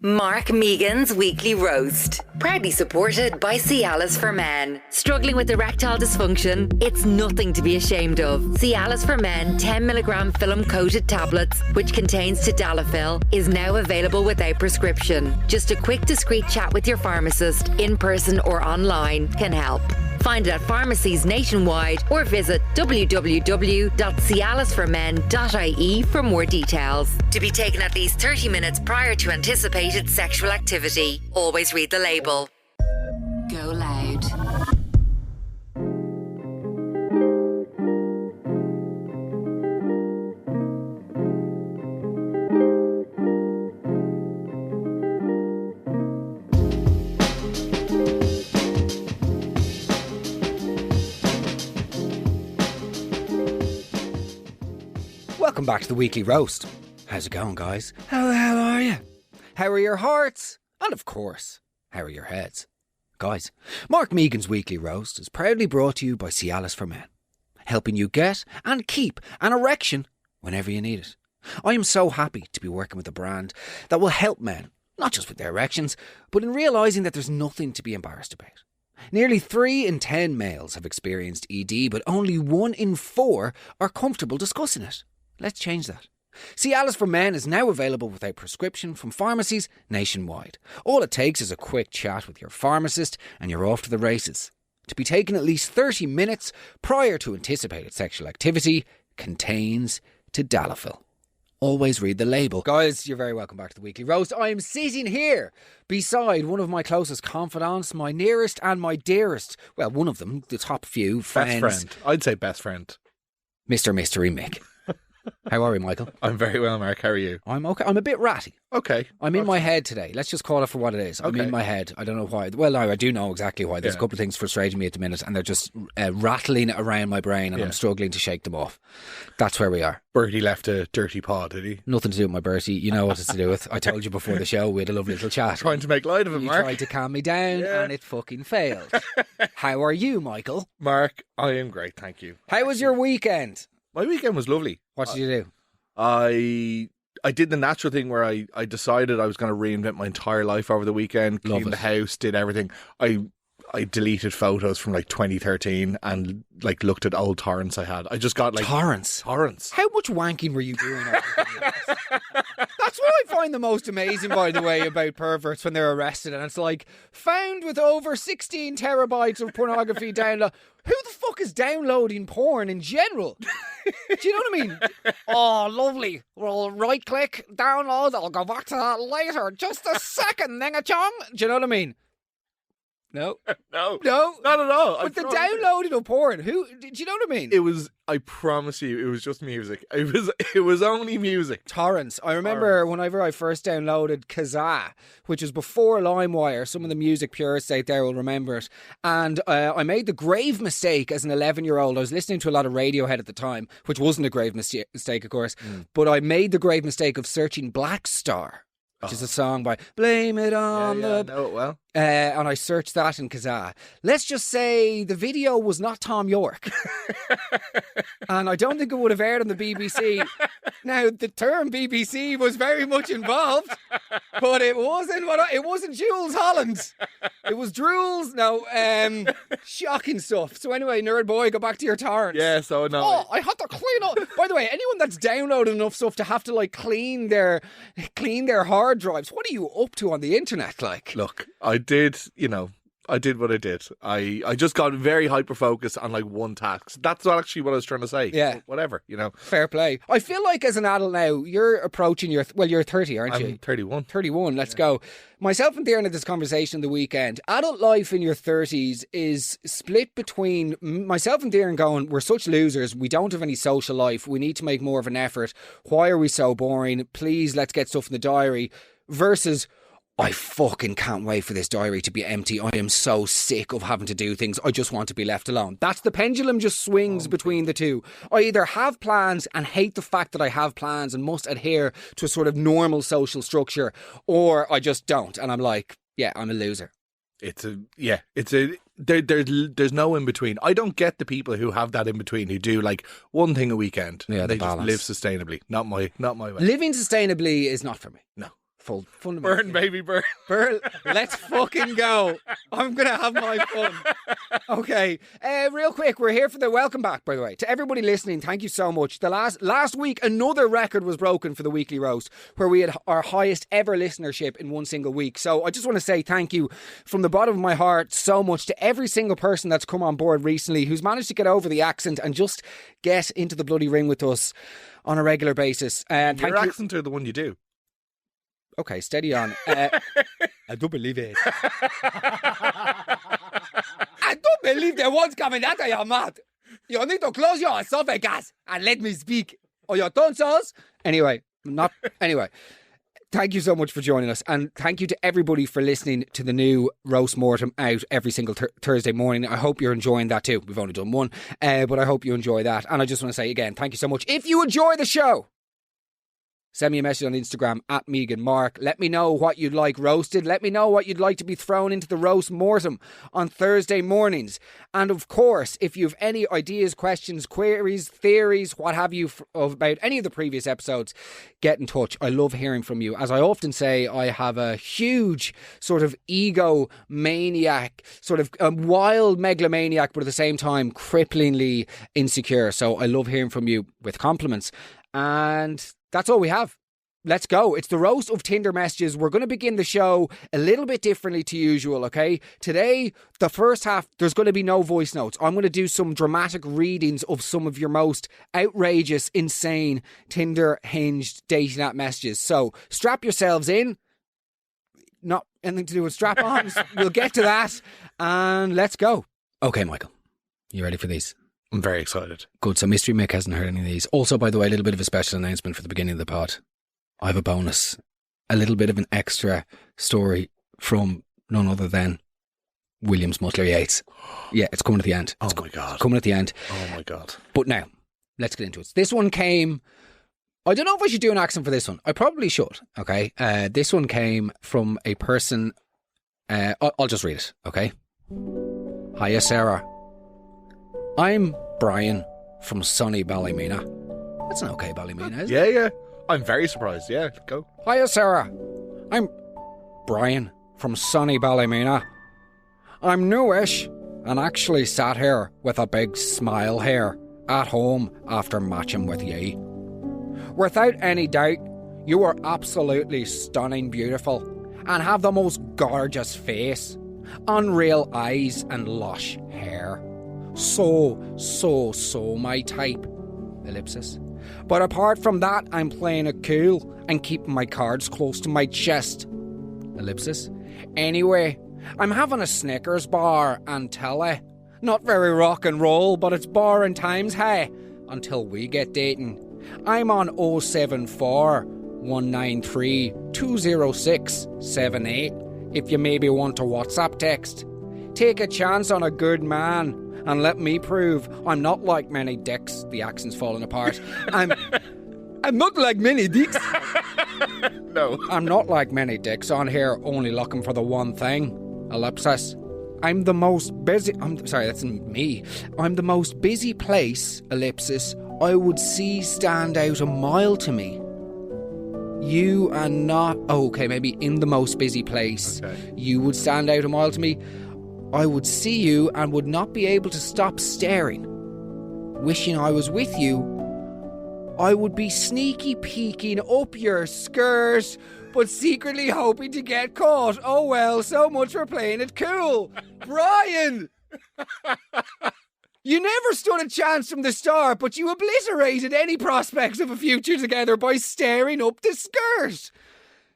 Mark Megan's Weekly Roast. Proudly supported by Cialis for Men. Struggling with erectile dysfunction? It's nothing to be ashamed of. Cialis for Men 10mg film-coated tablets, which contains tadalafil, is now available without prescription. Just a quick, discreet chat with your pharmacist, in person or online, can help. Find it at pharmacies nationwide or visit www.cialisformen.ie for more details. To be taken at least 30 minutes prior to anticipated sexual activity. Always read the label. GoLoud. Welcome back to the Weekly Roast. How's it going, guys? How the hell are you? How are your hearts? And of course, how are your heads? Guys, Mark Megan's Weekly Roast is proudly brought to you by Cialis for Men, helping you get and keep an erection whenever you need it. I am so happy to be working with a brand that will help men, not just with their erections, but in realising that there's nothing to be embarrassed about. Nearly 3 in 10 males have experienced ED, but only 1 in 4 are comfortable discussing it. Let's change that. Cialis for Men is now available without prescription from pharmacies nationwide. All it takes is a quick chat with your pharmacist and you're off to the races. To be taken at least 30 minutes prior to anticipated sexual activity, contains tadalafil. Always read the label. Guys, you're very welcome back to the Weekly Roast. I am sitting here beside one of my closest confidants, my nearest and my dearest, well, one of them, the top few friends. Best friend. I'd say best friend. Mr. Mystery Mick. How are you, Michael? I'm very well, Mark. How are you? I'm okay. I'm a bit ratty. Okay. I'm in my head today. Let's just call it for what it is. I'm in my head. I don't know why. Well, no, I do know exactly why. There's a couple of things frustrating me at the minute, and they're just rattling around my brain, and I'm struggling to shake them off. That's where we are. Bertie left a dirty paw, did he? Nothing to do with my Bertie. You know what it's to do with. I told you before the show we had a lovely little chat. Trying to make light of it, you Mark. Tried to calm me down, and it fucking failed. How are you, Michael? Mark, I am great, thank you. How was your weekend? My weekend was lovely. What did you do? I did the natural thing where I decided I was going to reinvent my entire life over the weekend, cleaned the house, did everything. I deleted photos from like 2013 and like looked at old torrents I had. I just got like torrents. How much wanking were you doing? That's what I find the most amazing, by the way, about perverts when they're arrested, and it's like found with over 16 terabytes of pornography download. Who the fuck is downloading porn in general? Do you know what I mean? Oh, lovely. Well, right click, download. I'll go back to that later. Just a second, thing-a-chong. Do you know what I mean? No. No. No? Not at all. But the downloading of porn, do you know what I mean? It was, I promise you, it was just music. It was only music. Torrents. I remember whenever I first downloaded Kazaa, which was before LimeWire. Some of the music purists out there will remember it. And I made the grave mistake as an 11-year-old. I was listening to a lot of Radiohead at the time, which wasn't a grave mistake, of course. But I made the grave mistake of searching Black Star, which is a song by Blame It On I know it well. And I searched that in Kazaa. Let's just say the video was not Tom York. And I don't think it would have aired on the BBC. Now, the term BBC was very much involved, but it wasn't Jules Holland. It was Drools. No, shocking stuff. So anyway, nerd boy, go back to your torrents. Yeah, so no. Oh, I had to clean up. By the way, anyone that's downloaded enough stuff to have to like clean their hard drives, what are you up to on the internet? Like, look, I did what I did. I just got very hyper-focused on like one task. That's not actually what I was trying to say. Yeah. Whatever, Fair play. I feel like as an adult now, you're approaching you're 30, aren't you? I'm 31. 31, let's go. Myself and Darren had this conversation the weekend. Adult life in your 30s is split between myself and Darren going, we're such losers, we don't have any social life, we need to make more of an effort. Why are we so boring? Please, let's get stuff in the diary. Versus, I fucking can't wait for this diary to be empty. I am so sick of having to do things. I just want to be left alone. That's the pendulum just swings between the two. I either have plans and hate the fact that I have plans and must adhere to a sort of normal social structure, or I just don't. And I'm like, yeah, I'm a loser. There's no in between. I don't get the people who have that in between, who do like one thing a weekend. Yeah, they balance. just live sustainably. Not my way. Living sustainably is not for me. No. fundamentally. Burn, baby, burn. Burn. Let's fucking go. I'm going to have my fun. Okay. Real quick, we're here for the welcome back, by the way. To everybody listening, thank you so much. The last week, another record was broken for the Weekly Roast, where we had our highest ever listenership in one single week. So I just want to say thank you from the bottom of my heart so much to every single person that's come on board recently, who's managed to get over the accent and just get into the bloody ring with us on a regular basis. And Your accent or the one you do? Okay, steady on. I don't believe it. I don't believe the words coming out of your mouth. You need to close your esophagus and let me speak. Or your tonsils. Anyway. Thank you so much for joining us, and thank you to everybody for listening to the new Roast Mortem out every single Thursday morning. I hope you're enjoying that too. We've only done one, but I hope you enjoy that. And I just want to say again, thank you so much. If you enjoy the show, send me a message on Instagram at Megan Mark. Let me know what you'd like roasted. Let me know what you'd like to be thrown into the Roast Mortem on Thursday mornings. And of course, if you have any ideas, questions, queries, theories, what have you about any of the previous episodes, get in touch. I love hearing from you. As I often say, I have a huge sort of ego maniac, sort of a wild megalomaniac, but at the same time, cripplingly insecure. So I love hearing from you with compliments. And that's all we have. Let's go. It's the roast of Tinder messages. We're going to begin the show a little bit differently to usual, okay? Today, the first half, there's going to be no voice notes. I'm going to do some dramatic readings of some of your most outrageous, insane, Tinder-hinged dating app messages. So strap yourselves in. Not anything to do with strap-ons. We'll get to that. And let's go. Okay, Michael. You ready for these? I'm very excited. Good. So Mystery Mick hasn't heard any of these. Also, by the way, a little bit of a special announcement for the beginning of the pod. I have a bonus. A little bit of an extra story from none other than William Smutler Yates. Yeah, it's coming at the end. Oh my God. It's coming at the end. Oh my God. But now, let's get into it. This one came... I don't know if I should do an accent for this one. I probably should, okay? This one came from a person... I'll just read it, okay? Hiya, Sarah. I'm Brian from sunny Ballymena. That's an okay Ballymena, isn't it? Yeah. I'm very surprised. Yeah, go. Hiya, Sarah. I'm Brian from sunny Ballymena. I'm newish and actually sat here with a big smile here at home after matching with ye. Without any doubt, you are absolutely stunning beautiful and have the most gorgeous face, unreal eyes and lush hair. So my type. Ellipsis. But apart from that, I'm playing it cool and keeping my cards close to my chest. Ellipsis. Anyway, I'm having a Snickers bar and telly. Not very rock and roll, but it's boring times, hey, until we get dating. I'm on 074 193 206 78 if you maybe want to WhatsApp text. Take a chance on a good man. And let me prove I'm not like many dicks. The accent's falling apart. I'm not like many dicks. No. I'm not like many dicks on here only looking for the one thing. Ellipsis. I'm the most busy... I'm sorry, that's me. I'm the most busy place, ellipsis, I would see stand out a mile to me. You are not... Oh, okay, maybe in the most busy place. Okay. You would stand out a mile to me. I would see you and would not be able to stop staring. Wishing I was with you, I would be sneaky peeking up your skirt, but secretly hoping to get caught. Oh well, so much for playing it cool. Brian! You never stood a chance from the start, but you obliterated any prospects of a future together by staring up the skirt.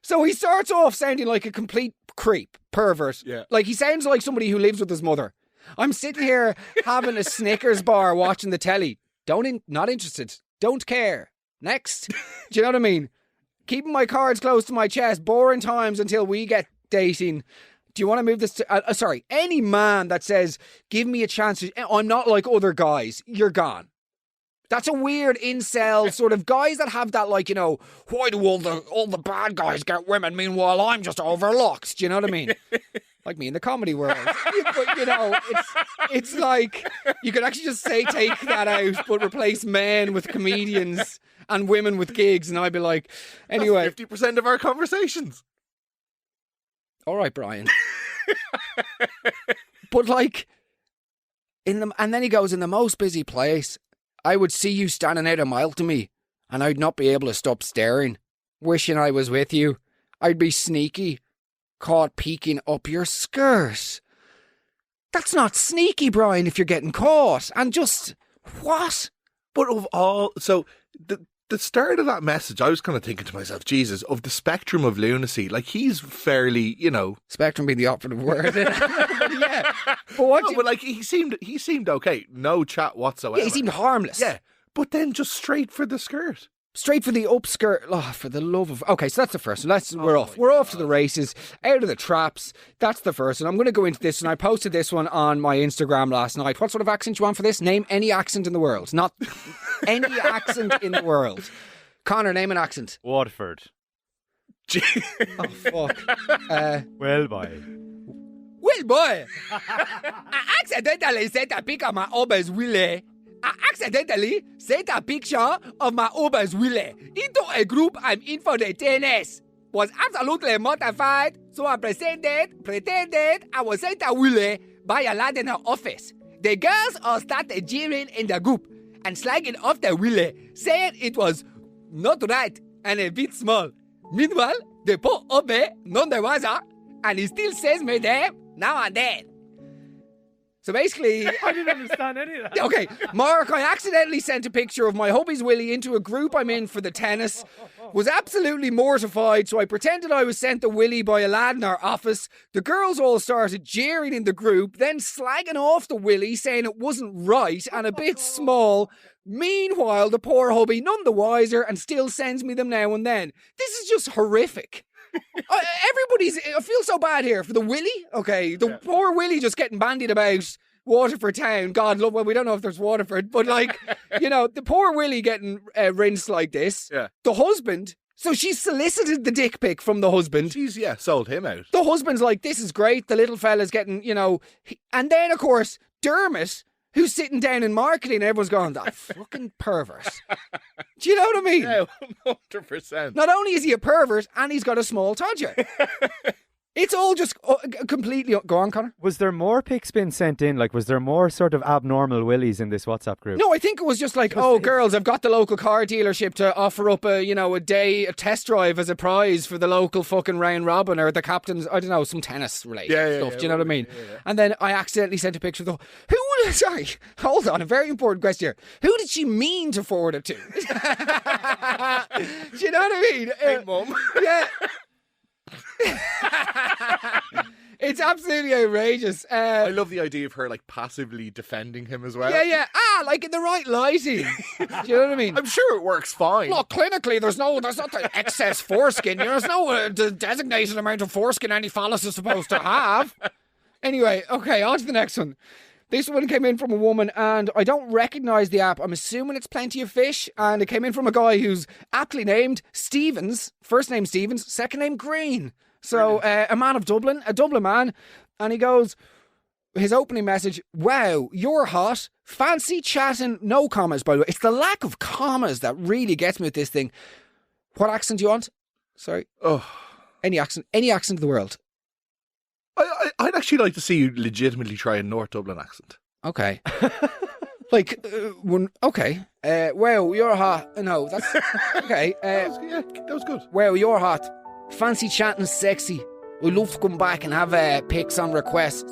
So he starts off sounding like a complete creep, pervert. Yeah. Like he sounds like somebody who lives with his mother. I'm sitting here having a Snickers bar watching the telly. Not interested. Don't care. Next. Do you know what I mean? Keeping my cards close to my chest. Boring times until we get dating. Do you want to move this to... sorry. Any man that says, give me a chance. I'm not like other guys. You're gone. That's a weird incel sort of guys that have that, like, you know, why do all the bad guys get women? Meanwhile, I'm just overlooked. Do you know what I mean? Like me in the comedy world. But, you know, it's like you could actually just take that out, but replace men with comedians and women with gigs, and I'd be like, anyway. That's 50% of our conversations. All right, Brian. But like, and then he goes, in the most busy place, I would see you standing out a mile to me, and I'd not be able to stop staring, wishing I was with you. I'd be sneaky, caught peeking up your skirt. That's not sneaky, Brian, if you're getting caught. And just, what? But of all, so the start of that message, I was kind of thinking to myself, Jesus, of the spectrum of lunacy, like he's fairly, spectrum being the operative word. But yeah. But what? No, but like he seemed okay, no chat whatsoever. Yeah, he seemed harmless. Yeah, but then just straight for the skirt. Straight for the upskirt. Oh, for the love of... Okay, so that's the first one. We're off. We're off to the races. Out of the traps. That's the first one. I'm going to go into this, and I posted this one on my Instagram last night. What sort of accent do you want for this? Name any accent in the world. Not any accent in the world. Connor, name an accent. Waterford. Oh, fuck. Well, boy. Well, boy. I accidentally sent a pic of my Uber's Willie. I accidentally sent a picture of my Uber's Willie into a group I'm in for the tennis. Was absolutely mortified, so I pretended I was sent a Willie by a lad in her office. The girls all started jeering in the group and slagging off the Willie, saying it was not right and a bit small. Meanwhile, the poor Ube, none the wiser, and he still says me there now and then. So basically... I didn't understand any of that. Okay, Mark, I accidentally sent a picture of my hubby's Willie into a group I'm in for the tennis. Was absolutely mortified, so I pretended I was sent a Willie by a lad in our office. The girls all started jeering in the group, then slagging off the Willie, saying it wasn't right and a bit small. Meanwhile, the poor hubby, none the wiser, and still sends me them now and then. This is just horrific. I feel so bad here for the Willie. Okay, the poor Willie just getting bandied about Waterford town. God love, well, we don't know if there's Waterford, but like, the poor Willie getting rinsed like this. Yeah. The husband, so she solicited the dick pic from the husband. She's, sold him out. The husband's like, this is great. The little fella's getting, and then of course, Dermot, who's sitting down in marketing, and everyone's going, that fucking pervert. Do you know what I mean? Yeah, 100%. Not only is he a pervert, and he's got a small todger. It's all just completely... Go on, Connor. Was there more pics being sent in? Like, was there more sort of abnormal willies in this WhatsApp group? No, I think it was just like, girls, I've got the local car dealership to offer up a test drive as a prize for the local fucking round robin or the captain's, I don't know, some tennis related stuff. Do you know what I mean? Yeah. And then I accidentally sent a picture of sorry, hold on, a very important question here. Who did she mean to forward it to? Do you know what I mean? Hey, Mum. Yeah. It's absolutely outrageous. I love the idea of her like passively defending him as well. Yeah. Like in the right lighting. Do you know what I mean? I'm sure it works fine. Look, clinically, there's not the excess foreskin. There's no designated amount of foreskin any phallus is supposed to have. Anyway, okay, on to the next one. This one came in from a woman, and I don't recognise the app. I'm assuming it's Plenty of Fish, and it came in from a guy who's aptly named Stevens. First name Stevens, second name Green. So, a man of Dublin, a Dublin man, and he goes, his opening message, wow, you're hot, fancy chatting, no commas, by the way. It's the lack of commas that really gets me with this thing. What accent do you want? Sorry. Oh, any accent in the world. I'd actually like to see you legitimately try a North Dublin accent. Okay. Like, okay. Wow, you're hot. No, that's... Okay. That was good. Wow, you're hot. Fancy chatting sexy. We'd love to come back and have pics on request.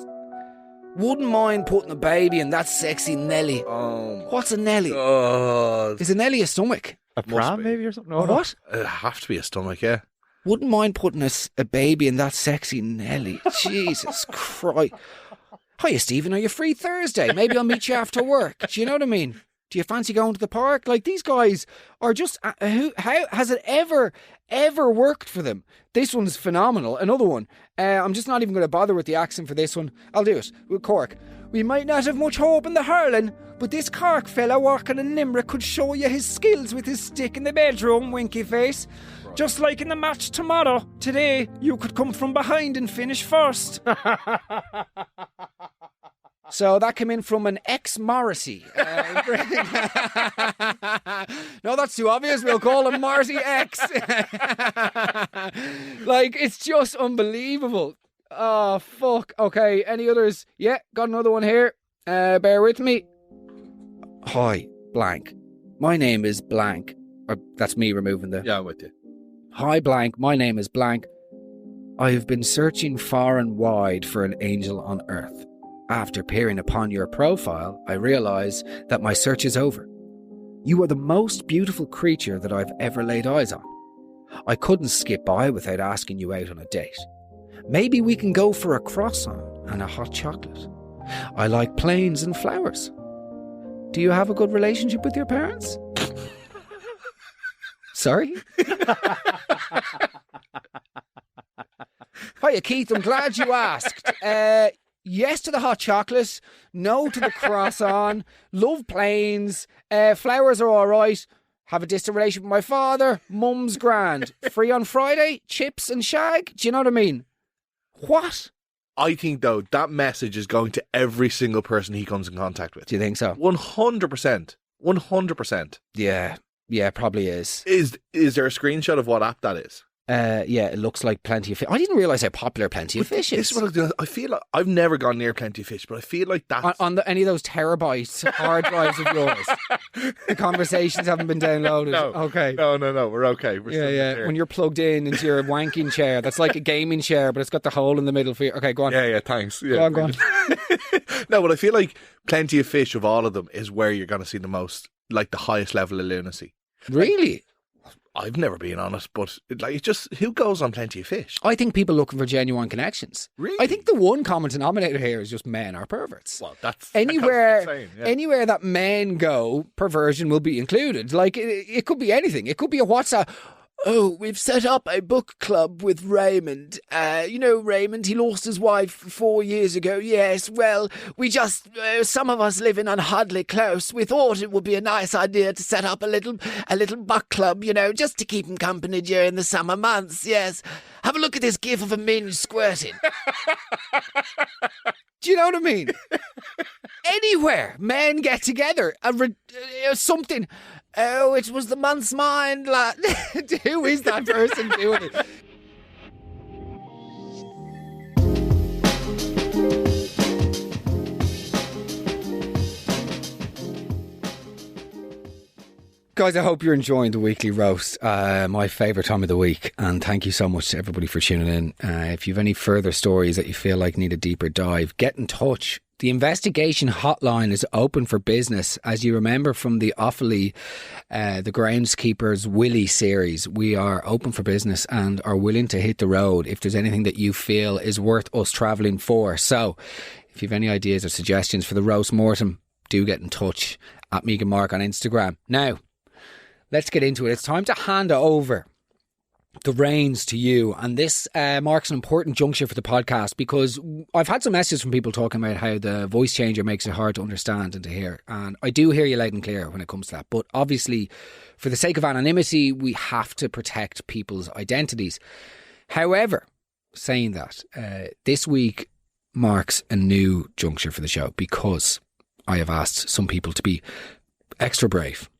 Wouldn't mind putting a baby in that sexy Nelly. What's a Nelly? God. Is a Nelly a stomach? A pram maybe or something? No, what? It'd have to be a stomach, yeah. Wouldn't mind putting a baby in that sexy Nelly. Jesus Christ. Hiya, Stephen. Are you free Thursday? Maybe I'll meet you after work. Do you know what I mean? Do you fancy going to the park? Like, these guys are just... how has it ever worked for them? This one's phenomenal. Another one. I'm just not even going to bother with the accent for this one. I'll do it. With Cork. We might not have much hope in the hurling, but this Cork fella working in Limerick could show you his skills with his stick in the bedroom, winky face. Just like in the match tomorrow, today, you could come from behind and finish first. So that came in from an ex-Morrissey. No, that's too obvious. We'll call him Morrissey X. Like, it's just unbelievable. Oh, fuck. Okay, any others? Yeah, got another one here. Bear with me. Hi, blank. My name is blank. That's me removing the... Yeah, I'm with you. Hi, blank. My name is blank. I have been searching far and wide for an angel on earth. After peering upon your profile, I realise that my search is over. You are the most beautiful creature that I've ever laid eyes on. I couldn't skip by without asking you out on a date. Maybe we can go for a croissant and a hot chocolate. I like planes and flowers. Do you have a good relationship with your parents? Sorry? Hiya, Keith. I'm glad you asked. Yes to the hot chocolate. No to the croissant. Love planes. Flowers are all right. Have a distant relationship with my father. Mum's grand. Free on Friday. Chips and shag. Do you know what I mean? What? I think, though, that message is going to every single person he comes in contact with. Do you think so? 100%. 100%. Yeah, probably is. Is there a screenshot of what app that is? Yeah, it looks like Plenty of Fish. I didn't realise how popular Plenty of Fish is. This is what I'm doing. I feel like I've never gone near Plenty of Fish, but I feel like that's... On any of those terabytes hard drives of yours, the conversations haven't been downloaded. No. Okay. No. We're okay. We're still Yeah. here. When you're plugged in into your wanking chair, that's like a gaming chair, but it's got the hole in the middle for you. Okay, go on. Yeah, thanks. Yeah. Go on. No, but I feel like Plenty of Fish of all of them is where you're going to see the most, like the highest level of lunacy. Really? I've never been on it, but it's just, who goes on Plenty of Fish? I think people looking for genuine connections. Really? I think the one common denominator here is just men are perverts. Well, that's anywhere insane, yeah. anywhere that men go, perversion will be included. Like, it could be anything. It could be a WhatsApp. Oh, we've set up a book club with Raymond. You know Raymond, he lost his wife 4 years ago. Yes, well, we just, some of us living on Hadley Close, we thought it would be a nice idea to set up a little book club, you know, just to keep him company during the summer months, yes. Have a look at this gif of a minge squirting. Do you know what I mean? Anywhere men get together, something. Oh, it was the month's mind. Who is that person doing it? Guys, I hope you're enjoying the weekly roast, my favourite time of the week, and thank you so much to everybody for tuning in. If you have any further stories that you feel like need a deeper dive, get in touch. The investigation hotline is open for business. As you remember from the Offaly, the Groundskeepers Willie series, we are open for business and are willing to hit the road if there's anything that you feel is worth us travelling for. So if you have any ideas or suggestions for the roast mortem, do get in touch at Megan Mark on Instagram. Now, let's get into it. It's time to hand over the reins to you, and this marks an important juncture for the podcast because I've had some messages from people talking about how the voice changer makes it hard to understand and to hear, and I do hear you loud and clear when it comes to that, but obviously for the sake of anonymity we have to protect people's identities. However, saying that, this week marks a new juncture for the show because I have asked some people to be extra brave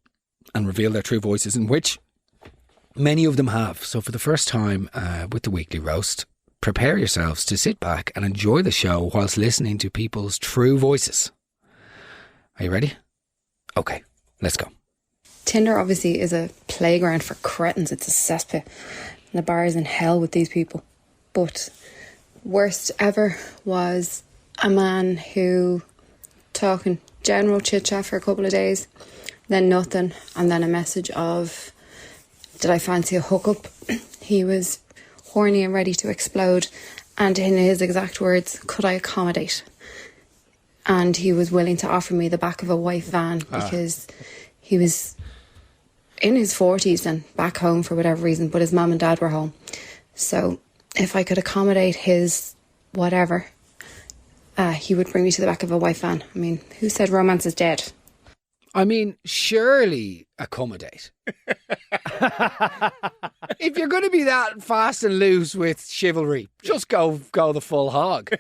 and reveal their true voices, in which many of them have. So for the first time with the weekly roast, prepare yourselves to sit back and enjoy the show whilst listening to people's true voices. Are you ready? Okay, let's go. Tinder obviously is a playground for cretins. It's a cesspit. And the bar is in hell with these people. But worst ever was a man who talking general chit chat for a couple of days, then nothing, and then a message of, did I fancy a hookup? He was horny and ready to explode, and in his exact words, could I accommodate? And he was willing to offer me the back of a white van because he was in his 40s and back home for whatever reason, but his mum and dad were home. So if I could accommodate his whatever, he would bring me to the back of a white van. I mean, who said romance is dead? I mean, surely accommodate. If you're going to be that fast and loose with chivalry, just go the full hog.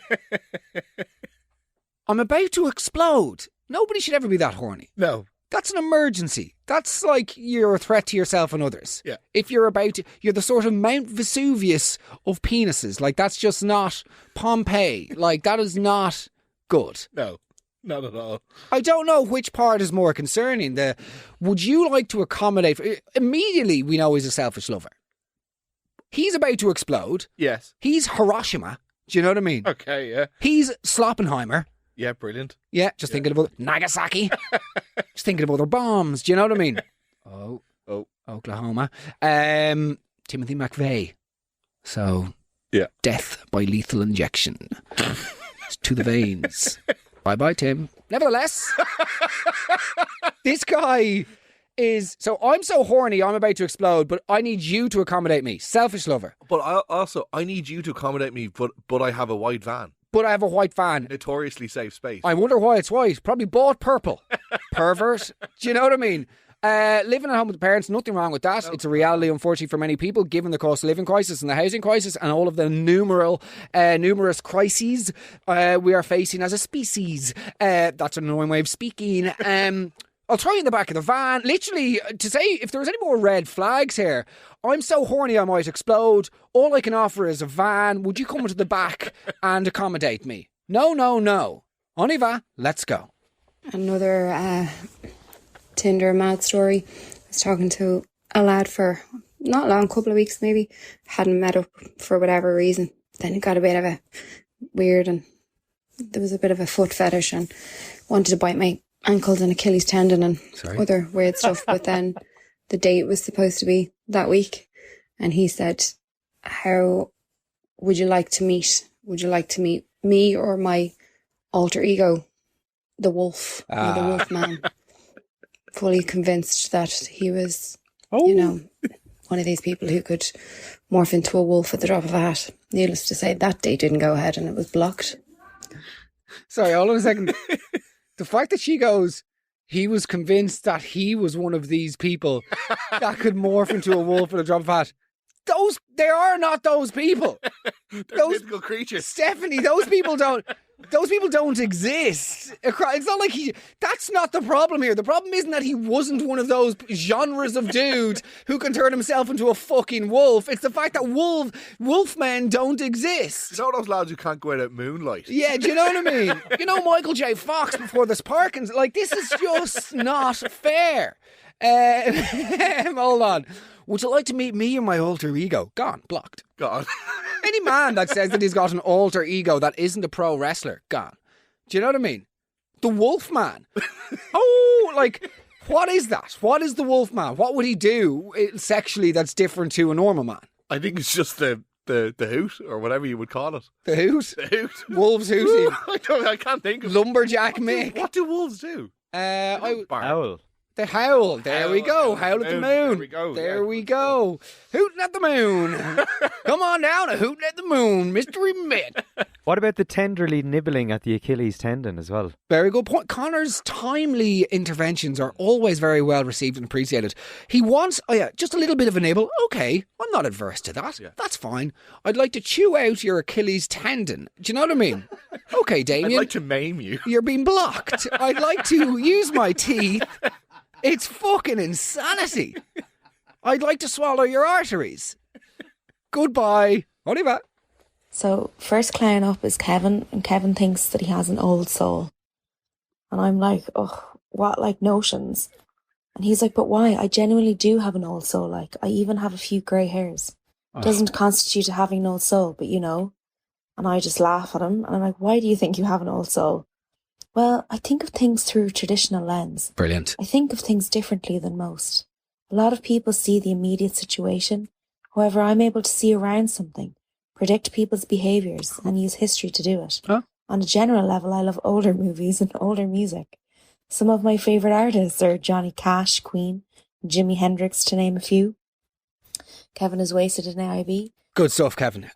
I'm about to explode. Nobody should ever be that horny. No. That's an emergency. That's like you're a threat to yourself and others. Yeah. If you're about to, you're the sort of Mount Vesuvius of penises. Like, that's just not Pompeii. Like, that is not good. No. Not at all. I don't know which part is more concerning. Would you like to accommodate? Immediately, we know he's a selfish lover. He's about to explode. Yes. He's Hiroshima. Do you know what I mean? Okay, yeah. He's Sloppenheimer. Yeah, brilliant. Yeah, just thinking about Nagasaki. Just thinking of other bombs. Do you know what I mean? Oh. Oklahoma. Timothy McVeigh. So, yeah. Death by lethal injection. To the veins. Bye-bye, Tim. Nevertheless, this guy is... So I'm so horny, I'm about to explode, but I need you to accommodate me. Selfish lover. But I need you to accommodate me, but I have a white van. But I have a white van. Notoriously safe space. I wonder why it's white. Probably bought purple. Pervert. Do you know what I mean? Living at home with the parents, nothing wrong with that. It's a reality, unfortunately, for many people, given the cost of living crisis and the housing crisis and all of the numerous crises we are facing as a species. That's an annoying way of speaking. I'll throw you in the back of the van. Literally, to say, if there was any more red flags here, I'm so horny I might explode. All I can offer is a van. Would you come into the back and accommodate me? No. On y va. Let's go. Another Tinder mad story. I was talking to a lad for not long, couple of weeks maybe. Hadn't met up for whatever reason. Then it got a bit of a weird, and there was a bit of a foot fetish, and wanted to bite my ankles and Achilles tendon and other weird stuff. But then the date was supposed to be that week, and he said, how would you like to meet? Would you like to meet me or my alter ego, the wolf, or the wolf man? Fully convinced that he was, one of these people who could morph into a wolf at the drop of a hat. Needless to say, that date didn't go ahead and it was blocked. Sorry, hold on a second. The fact that she goes, he was convinced that he was one of these people that could morph into a wolf at a drop of a hat. They are not those people. They're those mythical creatures. Stephanie, those people don't exist. It's not like that's not the problem here. The problem isn't that he wasn't one of those genres of dude who can turn himself into a fucking wolf. It's the fact that wolfmen don't exist. You know those lads who can't go out at moonlight? Yeah, do you know what I mean? You know Michael J. Fox before this Parkins. Like, this is just not fair. Hold on. Would you like to meet me or my alter ego? Gone. Blocked. Gone. Any man that says that he's got an alter ego that isn't a pro wrestler, gone. Do you know what I mean? The wolf man. What is that? What is the wolf man? What would he do sexually that's different to a normal man? I think it's just the hoot, or whatever you would call it. The hoot? The hoot. Wolves hooting. I can't think of Lumberjack Mick. What do wolves do? Owl. The howl. There we go. Howl at the moon. There we There we go. go. Hooting at the moon. Come on down to hooting at the moon, Mystery Mitt. What about the tenderly nibbling at the Achilles tendon as well? Very good point. Connor's timely interventions are always very well received and appreciated. He wants, just a little bit of a nibble. Okay, I'm not adverse to that. Yeah. That's fine. I'd like to chew out your Achilles tendon. Do you know what I mean? Okay, Damien. I'd like to maim you. You're being blocked. I'd like to use my teeth. It's fucking insanity. I'd like to swallow your arteries. Goodbye. Oliver. So, first clown up is Kevin, and Kevin thinks that he has an old soul. And I'm like, what, like notions? And he's like, but why? I genuinely do have an old soul, I even have a few grey hairs. Doesn't constitute having an old soul, but you know. And I just laugh at him, and I'm like, why do you think you have an old soul? Well, I think of things through a traditional lens. Brilliant. I think of things differently than most. A lot of people see the immediate situation. However, I'm able to see around something, predict people's behaviours, and use history to do it. Huh? On a general level, I love older movies and older music. Some of my favourite artists are Johnny Cash, Queen, Jimi Hendrix, to name a few. Kevin is wasted in AIB. Good stuff, Kevin.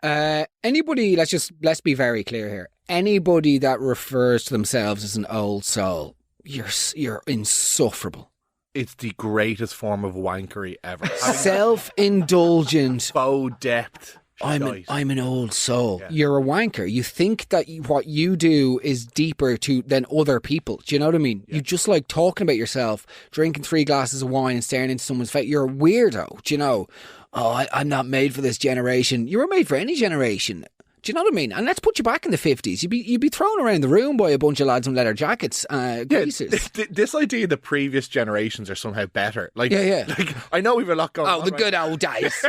Anybody, let's be very clear here. Anybody that refers to themselves as an old soul, you're insufferable. It's the greatest form of wankery ever. Self-indulgent. Faux depth. I'm an old soul. Yeah. You're a wanker. You think that what you do is deeper than other people. Do you know what I mean? Yeah. You just like talking about yourself, drinking 3 glasses of wine and staring into someone's face. You're a weirdo. Do you know? Oh, I'm not made for this generation. You were made for any generation. Do you know what I mean? And let's put you back in the 50s. You'd be thrown around the room by a bunch of lads in leather jackets, greasers. This idea that previous generations are somehow better. Like, Yeah. Like, I know we've a lot going on. Oh, the good old days.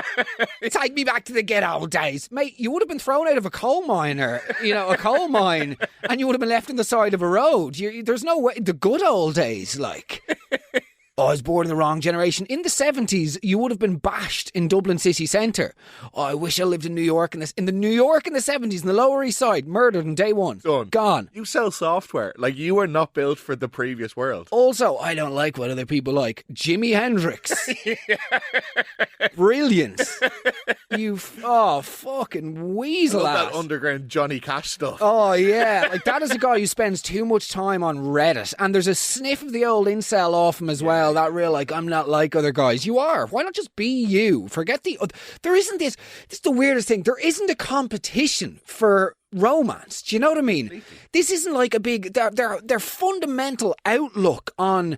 Take me back to the good old days. Mate, you would have been thrown out of a coal mine, and you would have been left on the side of a road. There's no way. The good old days, like... Oh, I was born in the wrong generation. In the 70s, you would have been bashed in Dublin city centre. Oh, I wish I lived in New York in the 70s, in the Lower East Side, murdered on day one. Done. Gone. You sell software. Like, you are not built for the previous world. Also, I don't like what other people like. Jimi Hendrix. Brilliant. Fucking weasel Love ass. that underground Johnny Cash stuff. Oh, yeah. Like, that is a guy who spends too much time on Reddit. And there's a sniff of the old incel off him as well. That real, like, I'm not like other guys. You are. Why not just be you? Forget there isn't this is the weirdest thing. There isn't a competition for romance. Do you know what I mean? This isn't like a big, their fundamental outlook on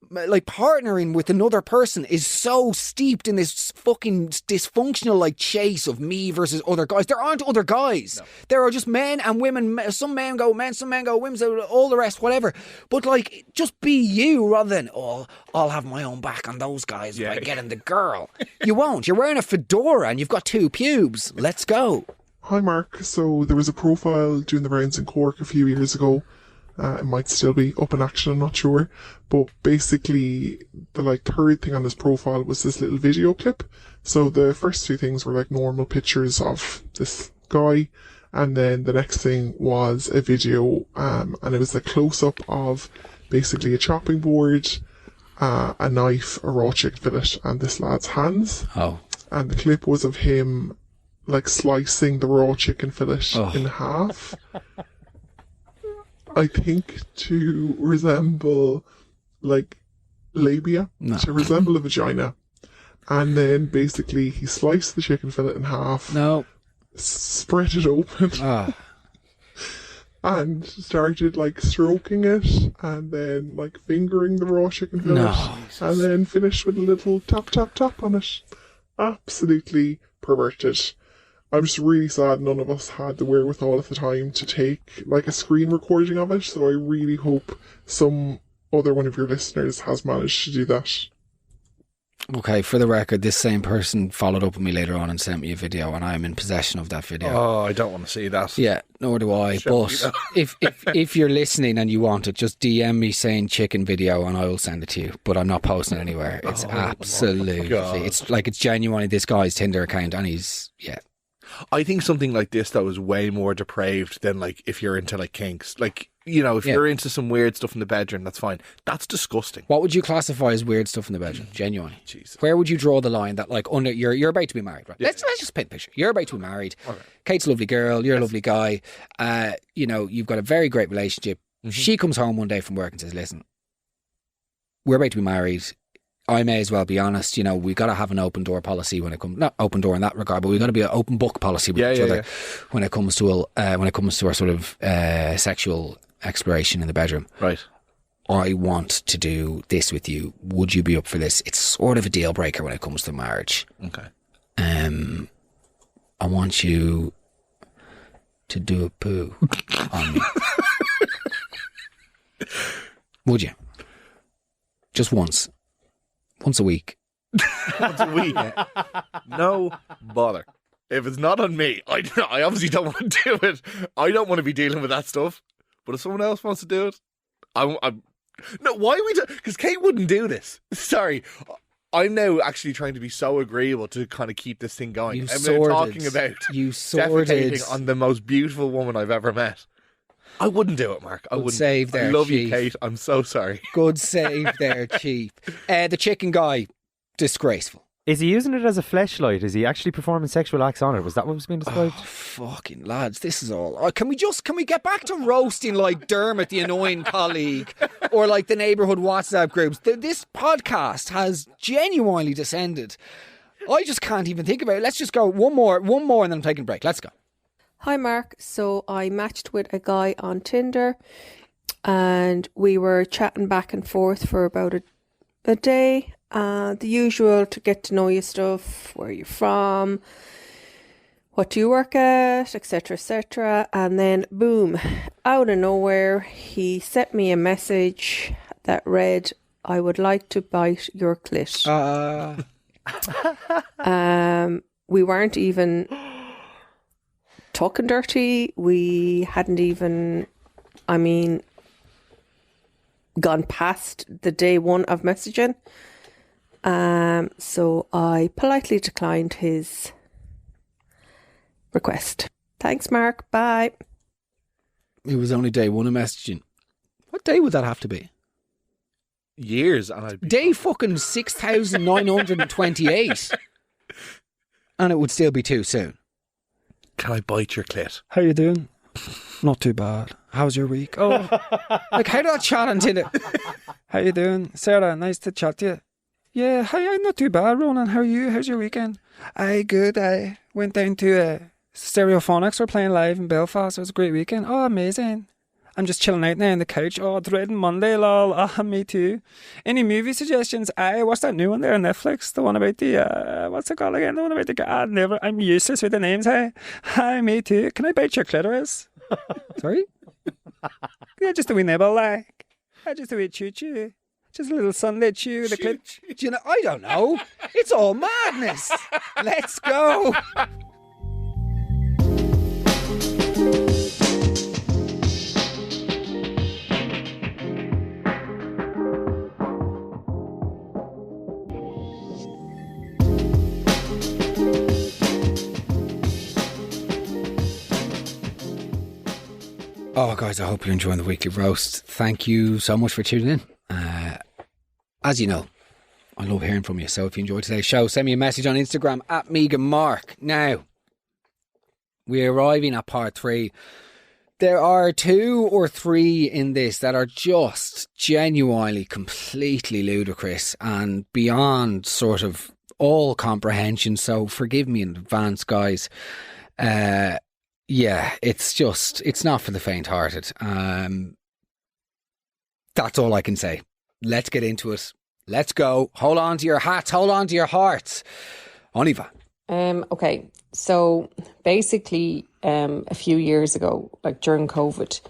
like partnering with another person is so steeped in this fucking dysfunctional like chase of me versus other guys. There aren't other guys. No. There are just men and women. Some men go men, some men go women, all the rest, whatever. But like, just be you rather than, oh, I'll have my own back on those guys if I get in the girl. You won't. You're wearing a fedora and you've got 2 pubes. Let's go. Hi Mark, so there was a profile doing the rounds in Cork a few years ago. It might still be up in action, I'm not sure. But basically, the third thing on this profile was this little video clip. So the first 2 things were like normal pictures of this guy. And then the next thing was a video, and it was a close-up of basically a chopping board, a knife, a raw chicken fillet, and this lad's hands. Oh. And the clip was of him like slicing the raw chicken fillet in half. I think to resemble like labia, to resemble a vagina. And then basically he sliced the chicken fillet in half. Spread it open. And started like stroking it and then like fingering the raw chicken fillet. And then finished with a little tap tap tap on it. Absolutely perverted. I'm just really sad none of us had the wherewithal at the time to take like a screen recording of it, so I really hope some other one of your listeners has managed to do that. Okay, for the record, this same person followed up with me later on and sent me a video, and I am in possession of that video. Oh, I don't want to see that. Yeah, nor do I. But if you're listening and you want it, just DM me saying chicken video and I will send it to you. But I'm not posting it anywhere. It's absolutely, it's genuinely this guy's Tinder account, and he's I think something like this though is way more depraved than like if you're into like kinks. Like, you know, if you're into some weird stuff in the bedroom, that's fine. That's disgusting. What would you classify as weird stuff in the bedroom? Genuinely. Jesus. Where Where would you draw the line that like under you're about to be married, right? Let's just paint a picture. You're about to be married. Okay. Kate's a lovely girl, you're a lovely guy. You know, you've got a very great relationship. Mm-hmm. She comes home one day from work and says, listen, we're about to be married. I may as well be honest, you know, we've got to have an open door policy when it comes, not open door in that regard, but we've got to be an open book policy with each other when it comes to our sort of sexual exploration in the bedroom. Right. I want to do this with you. Would you be up for this? It's sort of a deal breaker when it comes to marriage. Okay. I want you to do a poo on me. Would you? Just once. Once a week. Once a week? No bother. If it's not on me, I obviously don't want to do it. I don't want to be dealing with that stuff. But if someone else wants to do it, no, why are we doing? Because Kate wouldn't do this. Sorry. I'm now actually trying to be so agreeable to kind of keep this thing going. I'm talking about defecating on the most beautiful woman I've ever met. I wouldn't do it, Mark. I wouldn't. Save there, I love Chief. you, Kate. I'm so sorry. Good save there, Chief. The chicken guy, disgraceful. Is he using it as a fleshlight? Is he actually performing sexual acts on it? Was that what was being described? Oh, fucking lads, this is all. Can we get back to roasting like Dermot, the annoying colleague, or like the neighbourhood WhatsApp groups? This podcast has genuinely descended I just can't even think about it. Let's just go one more, and then I'm taking a break. Let's go. Hi Mark, so I matched with a guy on Tinder and we were chatting back and forth for about a day. The usual to get to know you stuff, where you're from, what do you work at, etc, etc. And then boom, out of nowhere, he sent me a message that read, "I would like to bite your clit." We weren't even talking dirty. We hadn't even, gone past the day one of messaging. So I politely declined his request. Thanks, Mark. Bye. It was only day one of messaging. What day would that have to be? Years, and I'd be Day fucking 6,928. And it would still be too soon. Can I bite your clit? How you doing? Not too bad. How's your week? Oh, like how did that chat on Tinder? How you doing, Sarah? Nice to chat to you. Yeah, hi. I'm not too bad, Ronan. How are you? How's your weekend? Aye, good. I went down to Stereophonics. We're playing live in Belfast. It was a great weekend. Oh, amazing. I'm just chilling out now on the couch. Oh, dreading Monday, lol. Ah, me too. Any movie suggestions? Aye, what's that new one there on Netflix? The one about the, what's it called again? The one about the, I'm useless with the names, hey. Hi, me too. Can I bite your clitoris? Sorry? Yeah, just a wee nibble, like. Just a wee choo-choo. Just a little Sunday chew with the clit. Do you know, I don't know. It's all madness. Let's go. Oh, guys, I hope you're enjoying the weekly roast. Thank you so much for tuning in. As you know, I love hearing from you. So if you enjoyed today's show, send me a message on Instagram at @MeganMark. Now, we're arriving at part 3. There are 2 or 3 in this that are just genuinely, completely ludicrous and beyond sort of all comprehension. So forgive me in advance, guys. Yeah, it's not for the faint-hearted. That's all I can say. Let's get into it. Let's go. Hold on to your hats. Hold on to your hearts. On y va. Okay, so basically, a few years ago, like during COVID,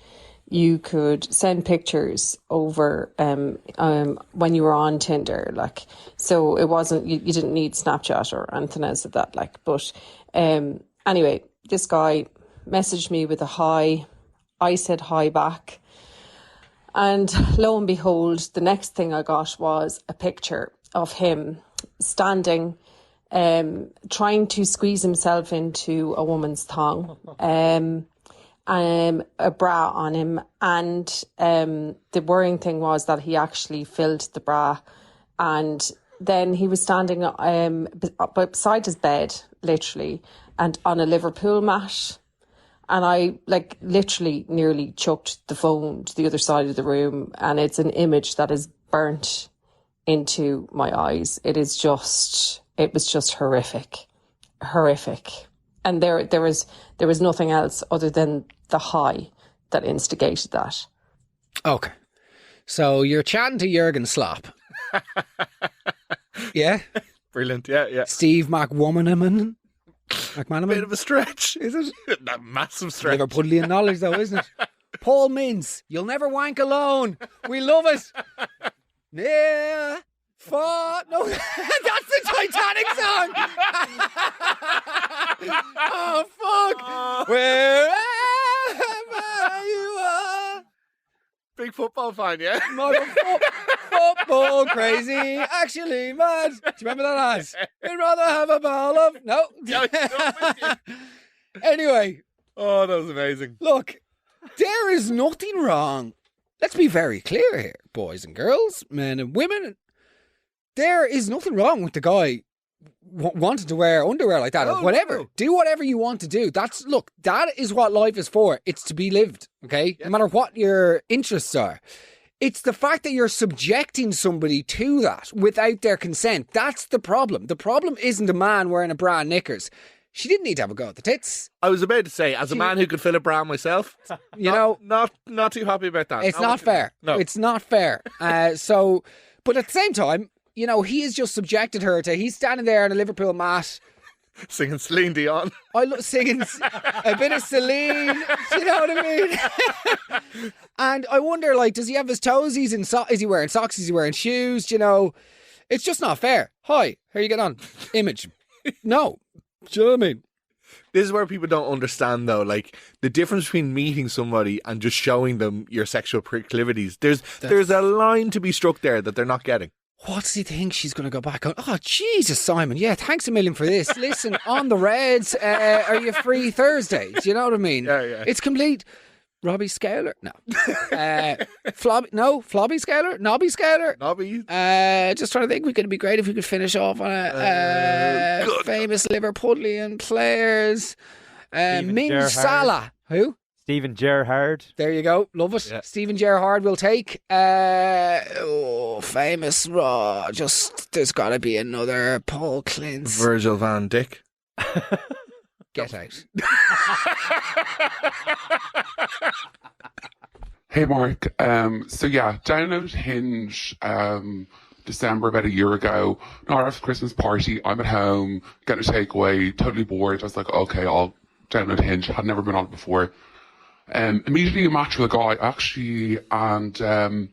you could send pictures over when you were on Tinder, like, so it wasn't, you didn't need Snapchat or anything else of that, like, but anyway, this guy messaged me with a hi. I said hi back. And lo and behold, the next thing I got was a picture of him standing, trying to squeeze himself into a woman's thong, a bra on him. And the worrying thing was that he actually filled the bra. And then he was standing beside his bed, literally, and on a Liverpool mat. And I, like, literally nearly chucked the phone to the other side of the room. And it's an image that is burnt into my eyes. It was just horrific. And there was nothing else other than the high that instigated that. Okay. So you're chatting to Jurgen Slop. Yeah? Brilliant, yeah. Steve McManaman. Bit of a stretch. Is it? A massive stretch. Liverpudlian knowledge, though, isn't it? Paul Mintz, you'll never wank alone. We love it. Yeah. No, that's the Titanic song. Oh, fuck. Wherever you are. Big football fan, yeah? Football crazy, actually mad. Do you remember that, lads? We'd rather have a ball of... No. Anyway. Oh, that was amazing. Look, there is nothing wrong. Let's be very clear here, boys and girls, men and women. There is nothing wrong with the guy wanting to wear underwear like that or whatever. No. Do whatever you want to do. That is what life is for. It's to be lived, okay? Yeah. No matter what your interests are. It's the fact that you're subjecting somebody to that without their consent. That's the problem. The problem isn't a man wearing a bra and knickers. She didn't need to have a go at the tits. I was about to say, as a man who could fill a bra myself, not too happy about that. It's not fair. No. It's not fair. But at the same time, you know, he has just subjected her to, he's standing there on a Liverpool mat, singing Celine Dion. I love singing a bit of Celine. Do you know what I mean? And I wonder, like, does he have his toesies in socks? Is he wearing socks? Is he wearing shoes? Do you know? It's just not fair. Hi, how you getting on? Image. No. Do you know what I mean? This is where people don't understand, though, like the difference between meeting somebody and just showing them your sexual proclivities. There's a line to be struck there that they're not getting. What does he think she's going to go back on? Oh, Jesus, Simon. Yeah, thanks a million for this. Listen, on the Reds, are you free Thursday? Do you know what I mean? Yeah. It's complete. Robbie Scaler? No. Flobby Scaler? Nobby Scaler? Nobby? Just trying to think, it'd be great if we could finish off on a famous Liverpudlian players. Minge Salah. Who? Stephen Gerrard. There you go. Love it. Yeah. Stephen Gerrard will take. Famous. There's got to be another Paul Clintz. Virgil van Dijk. Get out. Hey Mark, downloaded Hinge December about a year ago. Not after Christmas party, I'm at home, getting a takeaway, totally bored. I was like, okay, I'll download Hinge. Had never been on it before. Immediately a match with a guy actually, and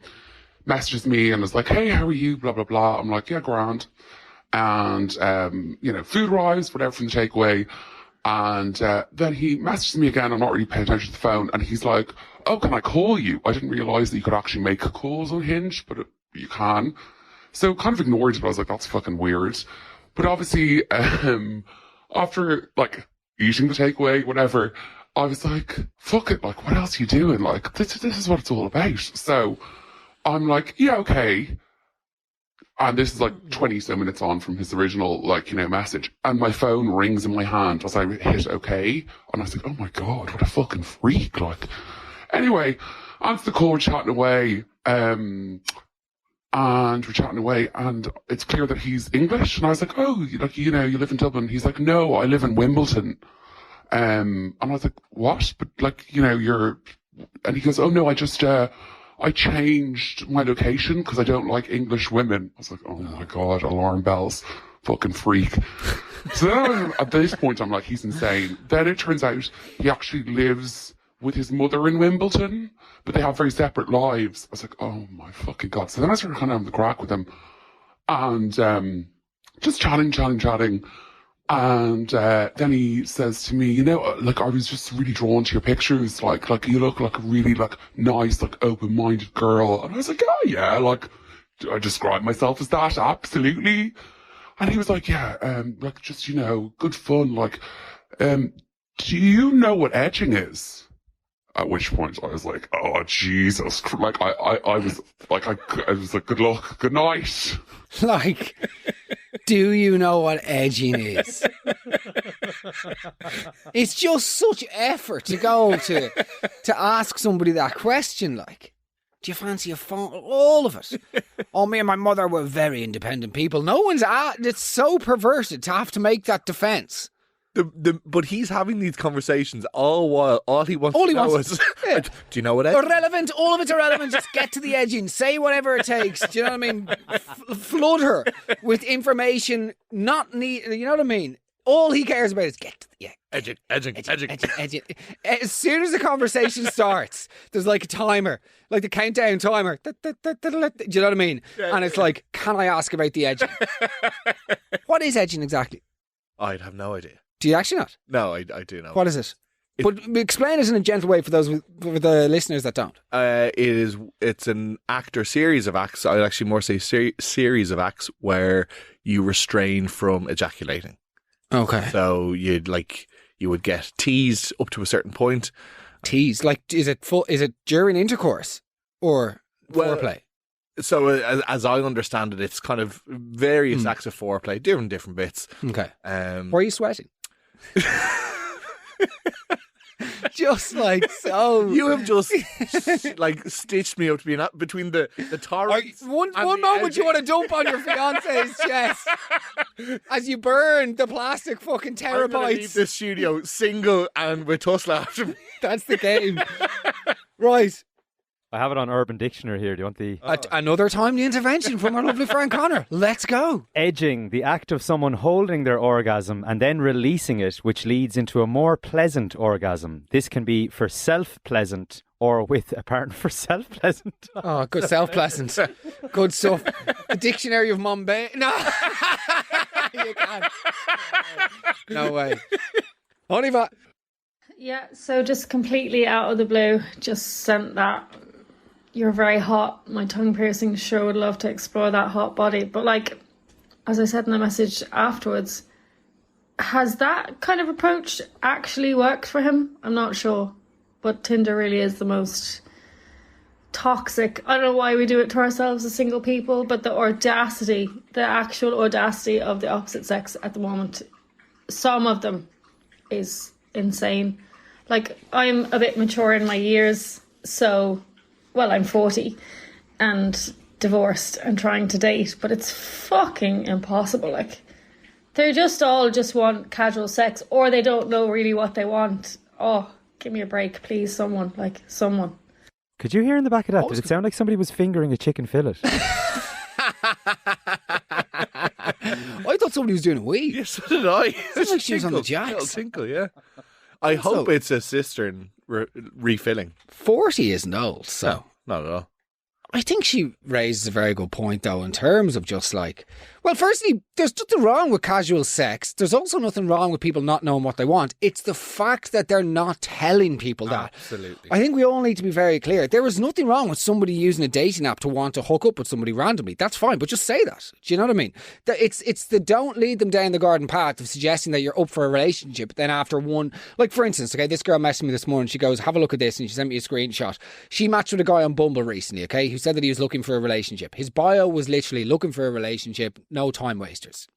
messages me and was like, hey, how are you? Blah blah blah. I'm like, yeah, grand. And food arrives, whatever from the takeaway. And then he messages me again. I'm not really paying attention to the phone. And he's like, oh, can I call you? I didn't realise that you could actually make calls on Hinge, but you can. So kind of ignored it. I was like, that's fucking weird. But obviously, after like eating the takeaway, whatever, I was like, fuck it. Like, what else are you doing? Like, this is what it's all about. So I'm like, yeah, okay. And this is like 20 so minutes on from his original, message. And my phone rings in my hand as I hit okay. And I was like, oh my God, what a fucking freak. Like, anyway, answer the call, we're chatting away. And it's clear that he's English. And I was like, oh, you live in Dublin. He's like, no, I live in Wimbledon. And I was like, what? But and he goes, oh no, I changed my location because I don't like English women. I was like, oh my God, alarm bells, fucking freak. So then at this point, I'm like, he's insane. Then it turns out he actually lives with his mother in Wimbledon, but they have very separate lives. I was like, oh my fucking God. So then I started kind of having the crack with him and just chatting. And then he says to me, I was just really drawn to your pictures. Like you look like a really nice, open-minded girl. And I was like, oh yeah, do I describe myself as that? Absolutely. And he was like, yeah, good fun. Do you know what edging is? At which point I was like, oh Jesus, I was like, good luck, good night. Do you know what edging is? It's just such effort to go to ask somebody that question. Like, do you fancy a phone? All of it. Oh, me and my mother were very independent people. No one's it's so perverted to have to make that defence. But he's having these conversations all while all he wants to know is, yeah. Do you know what edging? Irrelevant. All of it's irrelevant. Just get to the edging. Say whatever it takes. Do you know what I mean? Flood her with information not need. You know what I mean? All he cares about is get to the edging. As soon as the conversation starts, there's like a timer, like the countdown timer. Do you know what I mean? Yeah, and it's like, can I ask about the edging? What is edging exactly? I'd have no idea. Do you actually not? No, I do know. What is it? But explain it in a gentle way for for the listeners that don't. It's an act or series of acts. I'd actually more say series of acts where you restrain from ejaculating. Okay. So you would get teased up to a certain point. Teased? Is it during intercourse or foreplay? So as I understand it, it's kind of various acts of foreplay, different bits. Okay. Were you sweating? Just like so. You have just like stitched me up to be between the torrents. One and the moment edge. you want to dump on your fiance's chest as you burn the plastic fucking I'm gonna leave terabytes. this studio single and with Tussle after me. That's the game. Right. I have it on Urban Dictionary here. Do you want the Another timely intervention from our lovely friend Connor. Let's go. edging? The act of someone holding their orgasm and then releasing it, which leads into a more pleasant orgasm. This can be for self-pleasant or with a partner for self-pleasant. Oh, good self-pleasant. Good stuff. The Dictionary of Mumbai. No. You can't. No way. Oliver. Yeah, so just completely out of the blue, just sent that. You're very hot. My tongue piercing sure would love to explore that hot body. But like, as I said in the message afterwards, has that kind of approach actually worked for him? I'm not sure. But Tinder really is the most toxic. I don't know why we do it to ourselves as single people, but the audacity, the actual audacity of the opposite sex at the moment, some of them is insane. Like, I'm a bit mature in my years, so, well, I'm 40 and divorced and trying to date, but it's fucking impossible. Like, they just all just want casual sex, or they don't know really what they want. Oh, give me a break, please, someone. Like, someone. Could you hear in the back of that? Did it sound like somebody was fingering a chicken fillet? I thought somebody was doing a wee. Yes, so did I. Sounds like she was on the jacks. Little tinkle, yeah. I hope it's a cistern refilling. 40 isn't old, so. No, not at all. I think she raises a very good point, though, in terms of just like, well, firstly, there's nothing wrong with casual sex. There's also nothing wrong with people not knowing what they want. It's the fact that they're not telling people that. Absolutely. I think we all need to be very clear. There is nothing wrong with somebody using a dating app to want to hook up with somebody randomly. That's fine, but just say that. Do you know what I mean? It's the don't lead them down the garden path of suggesting that you're up for a relationship. Then after one, like for instance, okay, this girl messaged me this morning. She goes, have a look at this, and she sent me a screenshot. She matched with a guy on Bumble recently, okay, who said that he was looking for a relationship. His bio was literally looking for a relationship, no time wasters.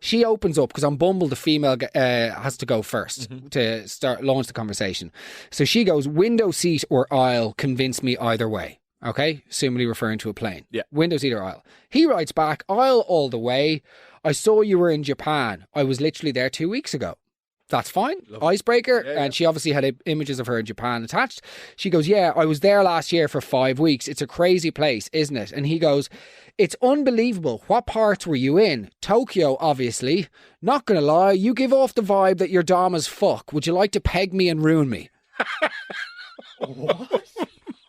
She opens up because on Bumble the female has to go first to launch the conversation. So she goes, window seat or aisle, convince me either way. Okay, assumably referring to a plane. Yeah. Window seat or aisle. He writes back, aisle all the way. I saw you were in Japan. I was literally there 2 weeks ago. That's fine. Lovely. Icebreaker. Yeah. And she obviously had images of her in Japan attached. She goes, yeah, I was there last year for 5 weeks. It's a crazy place, isn't it? And he goes, it's unbelievable. What parts were you in? Tokyo, obviously. Not gonna lie, you give off the vibe that you're dumb as fuck. Would you like to peg me and ruin me? What?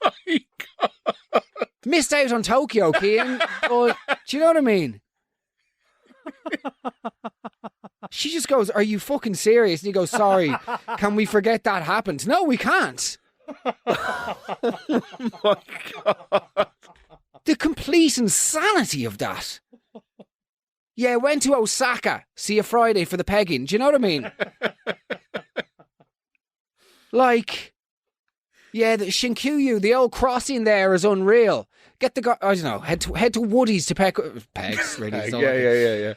My God. Missed out on Tokyo, Cian. But do you know what I mean? She just goes, are you fucking serious? And he goes, sorry, can we forget that happened? No, we can't. Oh my God. The complete insanity of that. Yeah, went to Osaka. See you Friday for the pegging. Do you know what I mean? Like, yeah, the Shinkyu, the old crossing there is unreal. Get the guy, I don't know, head to Woody's to pegs. Really, Yeah.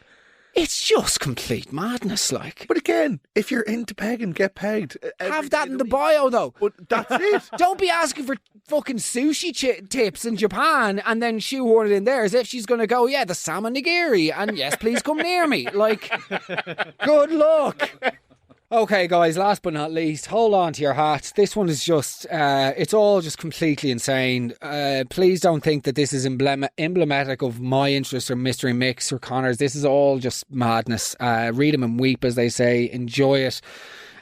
It's just complete madness, like. But again, if you're into pegging, get pegged. Have that in the bio, though. But that's it. Don't be asking for fucking sushi tips in Japan and then shoehorn it in there as if she's going to go, yeah, the salmon nigiri, and yes, please come near me. Like, good luck. Okay, guys, last but not least, hold on to your hats. This one is just, it's all just completely insane. Please don't think that this is emblematic of my interest or Mystery Mix or Connor's. This is all just madness. Read them and weep, as they say. Enjoy it.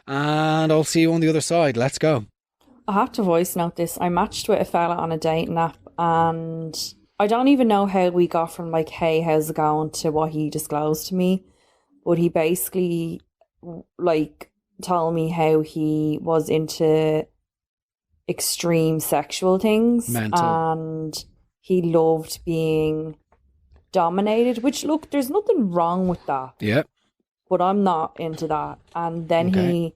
And I'll see you on the other side. Let's go. I have to voice note this. I matched with a fella on a dating app, and I don't even know how we got from like, hey, how's it going, to what he disclosed to me. But he basically like told me how he was into extreme sexual things. Mental. And he loved being dominated, which, look, there's nothing wrong with that. Yeah. But I'm not into that. And then Okay. he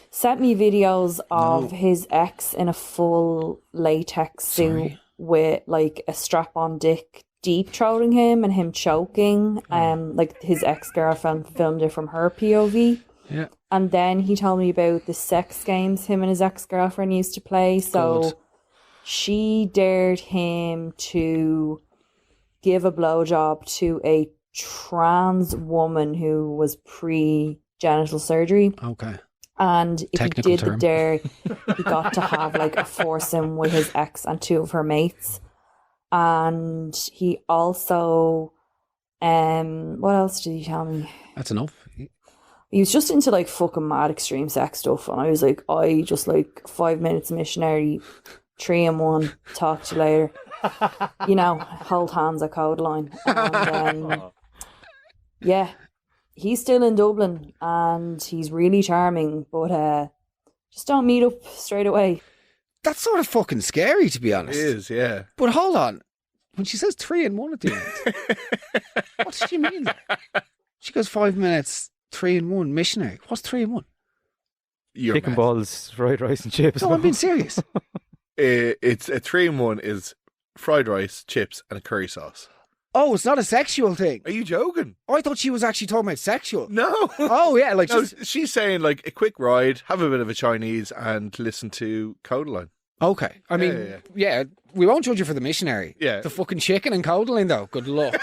sent me videos of his ex in a full latex suit with like a strap-on dick deep throating him and him choking. Like his ex-girlfriend filmed it from her POV. Yeah. And then he told me about the sex games him and his ex-girlfriend used to play. So Good. she dared him to give a blowjob to a trans woman who was pre-genital surgery. Okay. And if Technical he did term. the dare, he got to have like a foursome with his ex and two of her mates. And he also, what else did he tell me? That's enough. He was just into like fucking mad extreme sex stuff. And I was like, I just like 5 minutes missionary, 3 in 1, talk to you later. You know, hold hands at code line. And yeah, he's still in Dublin and he's really charming, but just don't meet up straight away. That's sort of fucking scary, to be honest. It is, yeah. But hold on. When she says 3 in 1 at the end, what does she mean there? She goes 5 minutes, 3 in 1, missionary. What's 3 in 1? Chicken balls, fried rice and chips. No, I'm being serious. It's a 3 in 1 is fried rice, chips, and a curry sauce. Oh, it's not a sexual thing. Are you joking? I thought she was actually talking about sexual. No. Oh, yeah. Like No, she's saying like a quick ride, have a bit of a Chinese, and listen to Codaline. Okay. I mean, yeah, we won't judge you for the missionary. Yeah. The fucking chicken and Codaline, though. Good luck.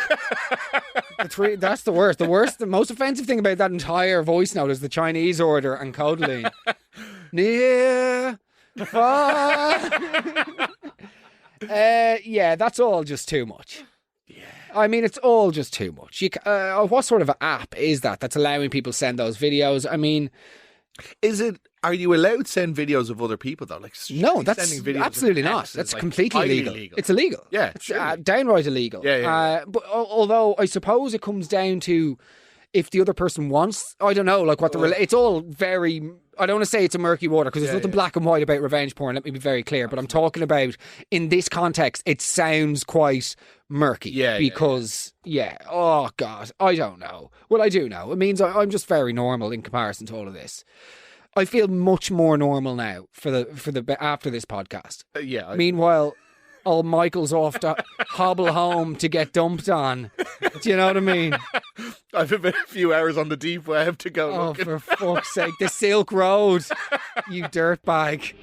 That's the worst. The most offensive thing about that entire voice note is the Chinese order and Codaline. Near, far. Yeah, that's all just too much. Yeah. I mean, it's all just too much. What sort of an app is that that's allowing people to send those videos? I mean, are you allowed to send videos of other people though? Like, no, that's sending videos absolutely of not. exes, That's like, completely highly illegal. It's illegal. Yeah, it's downright illegal. Yeah. But although I suppose it comes down to if the other person wants, I don't know, like what it's all very. I don't want to say it's a murky water because there's nothing black and white about revenge porn. Let me be very clear. But I'm talking about in this context, it sounds quite murky. Because oh God, I don't know. Well, I do know. It means I'm just very normal in comparison to all of this. I feel much more normal now for the after this podcast. Meanwhile, old Michael's off to hobble home to get dumped on. Do you know what I mean? I've a few hours on the deep web to go. Oh, for fuck's sake. The Silk Road, you dirtbag.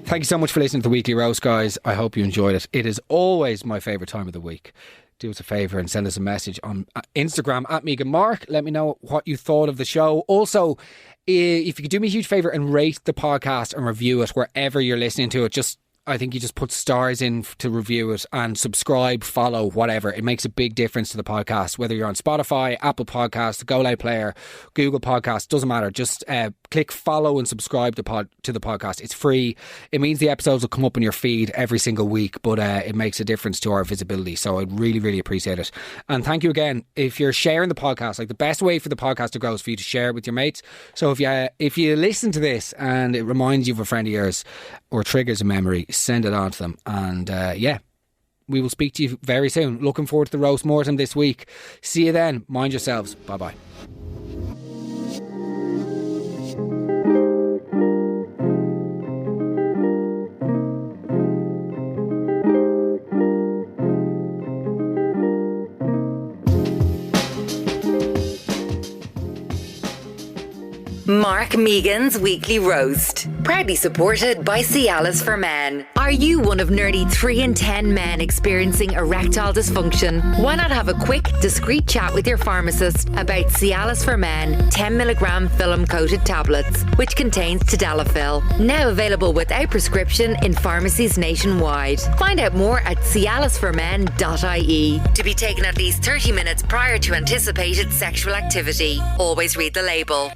Thank you so much for listening to the Weekly Roast, guys. I hope you enjoyed it. It is always my favourite time of the week. Do us a favour and send us a message on Instagram at Megan Mark. Let me know what you thought of the show. Also, if you could do me a huge favour and rate the podcast and review it wherever you're listening to it, I think you just put stars in to review it and subscribe, follow, whatever. It makes a big difference to the podcast, whether you're on Spotify, Apple Podcasts, the GoLoud Player, Google Podcasts, doesn't matter. Just click follow and subscribe to the podcast. It's free. It means the episodes will come up in your feed every single week, but it makes a difference to our visibility. So I'd really, really appreciate it. And thank you again. If you're sharing the podcast, like the best way for the podcast to grow is for you to share it with your mates. So if you listen to this and it reminds you of a friend of yours or triggers a memory, send it on to them. And we will speak to you very soon. Looking forward to the roast mortem this week. See you then. Mind yourselves. Bye bye. Mark Megan's Weekly Roast. Proudly supported by Cialis for Men. Are you one of nearly 3 in 10 men experiencing erectile dysfunction? Why not have a quick, discreet chat with your pharmacist about Cialis for Men 10mg film-coated tablets, which contains tadalafil. Now available without prescription in pharmacies nationwide. Find out more at cialisformen.ie. To be taken at least 30 minutes prior to anticipated sexual activity. Always read the label.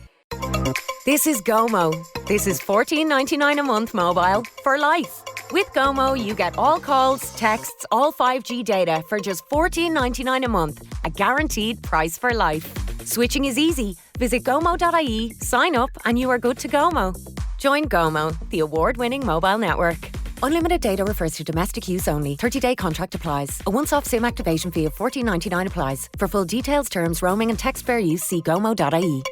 This is Gomo. This is $14.99 a month mobile for life. With Gomo, you get all calls, texts, all 5G data for just $14.99 a month, a guaranteed price for life. Switching is easy. Visit gomo.ie, sign up, and you are good to Gomo. Join Gomo, the award-winning mobile network. Unlimited data refers to domestic use only. 30-day contract applies. A once-off SIM activation fee of $14.99 applies. For full details, terms, roaming and text fair use, see gomo.ie.